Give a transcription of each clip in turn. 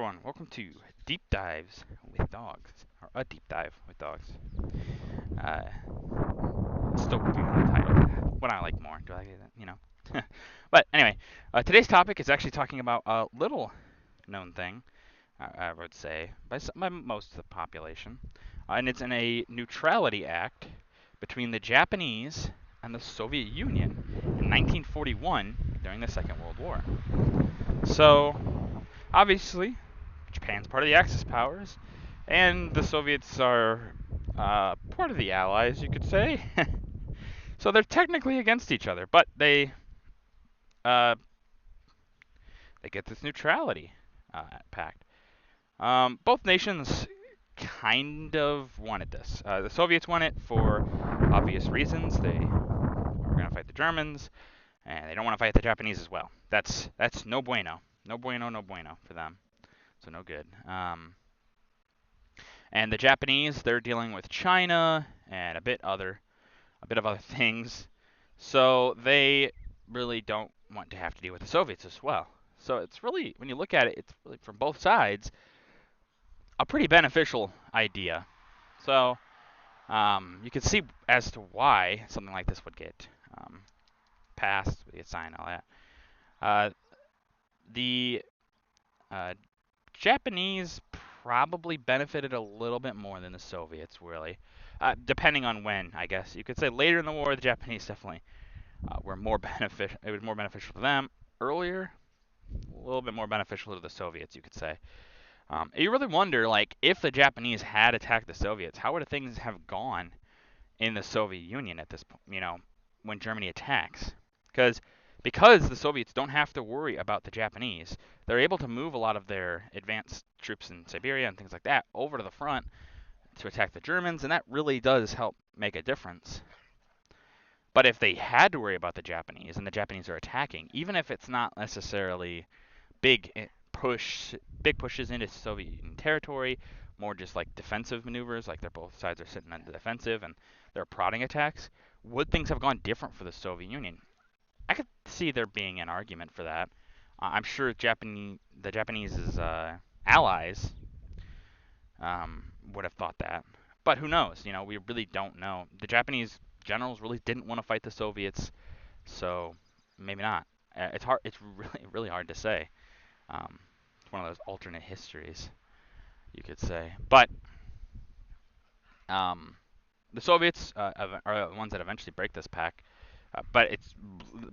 everyone, welcome to Deep Dives with Dogs, or a Deep Dive with Dogs. Uh, Still working on the title. What I like more, do I like it? But anyway, today's topic is actually talking about a little known thing, I would say, by most of the population. And it's in a neutrality act between the Japanese and the Soviet Union in 1941 during the Second World War. So, obviously, Japan's part of the Axis powers, and the Soviets are part of the Allies, you could say. So they're technically against each other, but uh, they get this neutrality pact. Both nations kind of wanted this. The Soviets want it for obvious reasons. They were going to fight the Germans, and they don't want to fight the Japanese as well. That's no bueno. No bueno, no bueno for them. So no good. And the Japanese, they're dealing with China and a bit of other things. So they really don't want to have to deal with the Soviets as well. So it's really, when you look at it, it's really from both sides a pretty beneficial idea. So you can see as to why something like this would get passed, would get signed, all that. The Japanese probably benefited a little bit more than the Soviets, really. Depending on when, I guess. You could say later in the war, the Japanese definitely were more beneficial. It was more beneficial to them. Earlier, a little bit more beneficial to the Soviets, you could say. You really wonder, like, if the Japanese had attacked the Soviets, how would things have gone in the Soviet Union at this point, when Germany attacks? Because the Soviets don't have to worry about the Japanese, they're able to move a lot of their advanced troops in Siberia and things like that over to the front to attack the Germans, and that really does help make a difference. But if they had to worry about the Japanese and the Japanese are attacking, even if it's not necessarily big pushes into Soviet territory, more just like defensive maneuvers, like they're both sides are sitting on the defensive and they're prodding attacks, would things have gone different for the Soviet Union? I could see there being an argument for that. I'm sure the Japanese's allies would have thought that, but who knows? We really don't know. The Japanese generals really didn't want to fight the Soviets, so maybe not. It's hard. It's really hard to say. It's one of those alternate histories, you could say. But the Soviets are the ones that eventually break this pact. But it's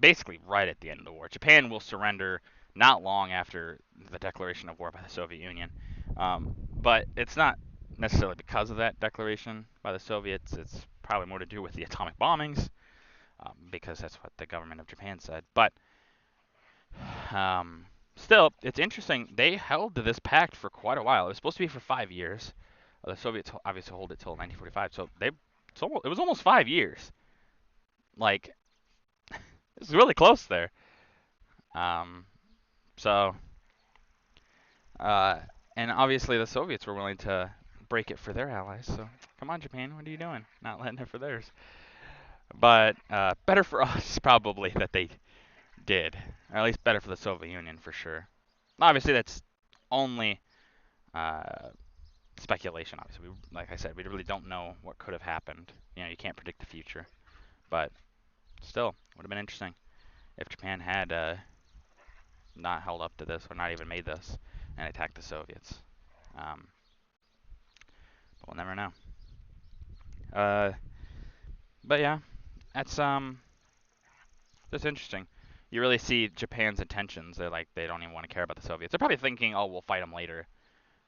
basically right at the end of the war. Japan will surrender not long after the declaration of war by the Soviet Union. But it's not necessarily because of that declaration by the Soviets. It's probably more to do with the atomic bombings, because that's what the government of Japan said. But still, it's interesting. They held to this pact for quite a while. It was supposed to be for 5 years. The Soviets obviously hold it till 1945. So it was almost 5 years. Like, it's really close there. So, and obviously the Soviets were willing to break it for their allies. So, come on, Japan, what are you doing? Not letting it for theirs. But better for us, probably, that they did. Or at least better for the Soviet Union, for sure. Obviously, that's only speculation, obviously. Like I said, we really don't know what could have happened. You can't predict the future. But still, would have been interesting if Japan had not held up to this, or not even made this, and attacked the Soviets. But we'll never know. But yeah, that's interesting. You really see Japan's intentions. They're like, they don't even want to care about the Soviets. They're probably thinking, oh, we'll fight them later,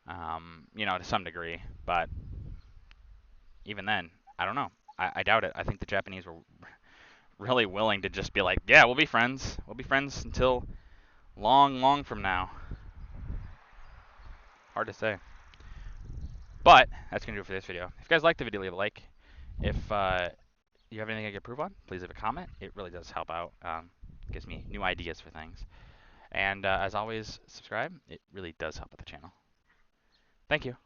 to some degree. But even then, I don't know. I doubt it. I think the Japanese were really willing to just be like, yeah, we'll be friends. We'll be friends until long, long from now. Hard to say. But that's going to do it for this video. If you guys liked the video, leave a like. If you have anything I can improve on, please leave a comment. It really does help out. Gives me new ideas for things. And as always, subscribe. It really does help with the channel. Thank you.